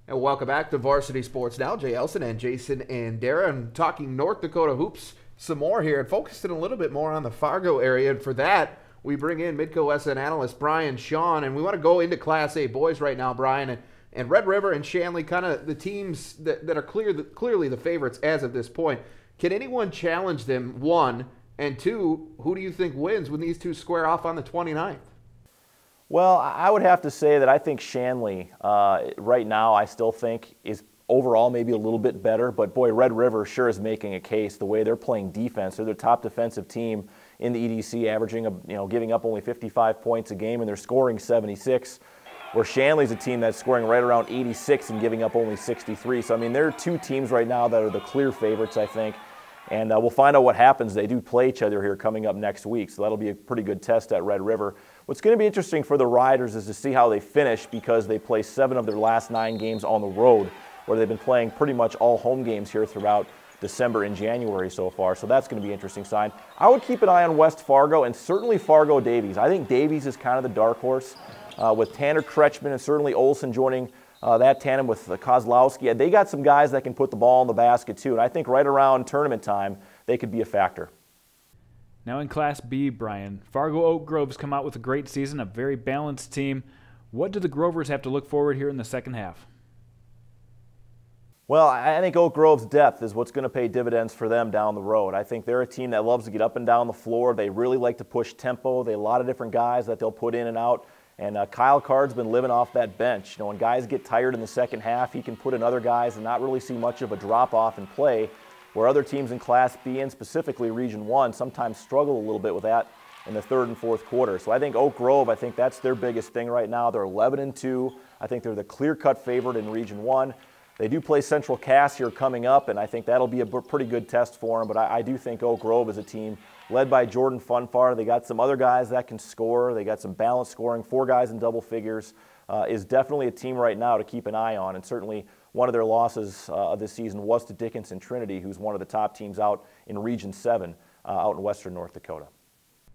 And welcome back to Varsity Sports Now. Jay Elson and Jason and Darren talking North Dakota hoops some more here and focusing a little bit more on the Fargo area. And for that, we bring in Midco SN analyst Brian Shawn. And we want to go into Class A boys right now, Brian. And Red River and Shanley, kind of the teams that are clearly the favorites as of this point. Can anyone challenge them, one? And two, who do you think wins when these two square off on the 29th? Well, I would have to say that I think Shanley, right now, I still think is overall maybe a little bit better. But boy, Red River sure is making a case the way they're playing defense. They're the top defensive team in the EDC, averaging, giving up only 55 points a game, and they're scoring 76. Where Shanley's a team that's scoring right around 86 and giving up only 63. So, I mean, there are two teams right now that are the clear favorites, I think. And we'll find out what happens. They do play each other here coming up next week, so that'll be a pretty good test at Red River. What's going to be interesting for the Riders is to see how they finish, because they play 7 of their last 9 games on the road, where they've been playing pretty much all home games here throughout December and January so far. So that's going to be an interesting sign. I would keep an eye on West Fargo and certainly Fargo Davies. I think Davies is kind of the dark horse with Tanner Kretschmann and certainly Olsen joining that tandem with Kozlowski. They got some guys that can put the ball in the basket too, and I think right around tournament time they could be a factor. Now in Class B, Brian, Fargo Oak Grove's come out with a great season, a very balanced team. What do the Grovers have to look forward here in the second half? Well, I think Oak Grove's depth is what's going to pay dividends for them down the road. I think they're a team that loves to get up and down the floor. They really like to push tempo. They have a lot of different guys that they'll put in and out. And Kyle Card's been living off that bench. When guys get tired in the second half, he can put in other guys and not really see much of a drop-off in play, where other teams in Class B and specifically Region 1 sometimes struggle a little bit with that in the third and fourth quarter. So I think Oak Grove, I think that's their biggest thing right now. They're 11-2. I think they're the clear-cut favorite in Region 1. They do play Central Cass here coming up, and I think that'll be a pretty good test for them. But I do think Oak Grove is a team led by Jordan Funfar. They got some other guys that can score. They got some balanced scoring. 4 guys in double figures is definitely a team right now to keep an eye on. And certainly one of their losses of this season was to Dickinson Trinity, who's one of the top teams out in Region 7 out in western North Dakota.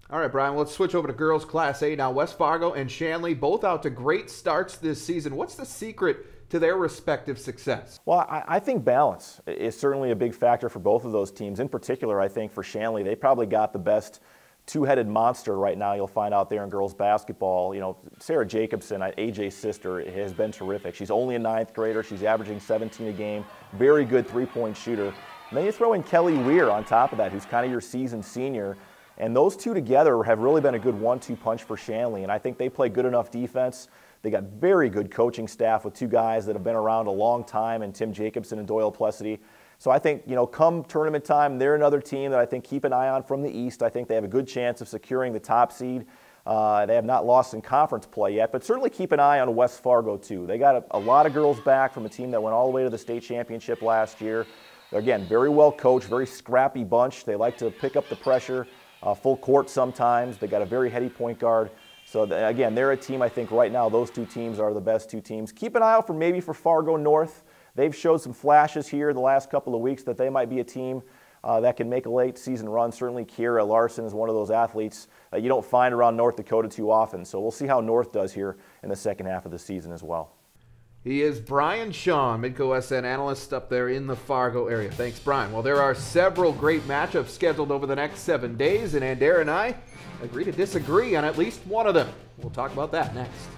All right, Brian, let's switch over to girls Class A now. West Fargo and Shanley both out to great starts this season. What's the secret to their respective success? Well, I think balance is certainly a big factor for both of those teams. In particular, I think for Shanley, they probably got the best two-headed monster right now you'll find out there in girls basketball. Sarah Jacobson, AJ's sister, has been terrific. She's only a 9th grader. She's averaging 17 a game. Very good three-point shooter. And then you throw in Kelly Weir on top of that, who's kind of your seasoned senior. And those two together have really been a good 1-2 punch for Shanley. And I think they play good enough defense. They got very good coaching staff with 2 guys that have been around a long time, and Tim Jacobson and Doyle Plessity. So I think, come tournament time, they're another team that I think keep an eye on from the East. I think they have a good chance of securing the top seed. They have not lost in conference play yet, but certainly keep an eye on West Fargo too. They got a lot of girls back from a team that went all the way to the state championship last year. They're, again, very well coached, very scrappy bunch. They like to pick up the pressure, full court sometimes. They got a very heady point guard. So, again, they're a team, I think, right now, those 2 teams are the best 2 teams. Keep an eye out for Fargo North. They've showed some flashes here the last couple of weeks that they might be a team that can make a late season run. Certainly, Kiera Larson is one of those athletes that you don't find around North Dakota too often. So we'll see how North does here in the second half of the season as well. He is Brian Shawn, Midco SN analyst up there in the Fargo area. Thanks, Brian. Well, there are several great matchups scheduled over the next 7 days, and Adair and I agree to disagree on at least one of them. We'll talk about that next.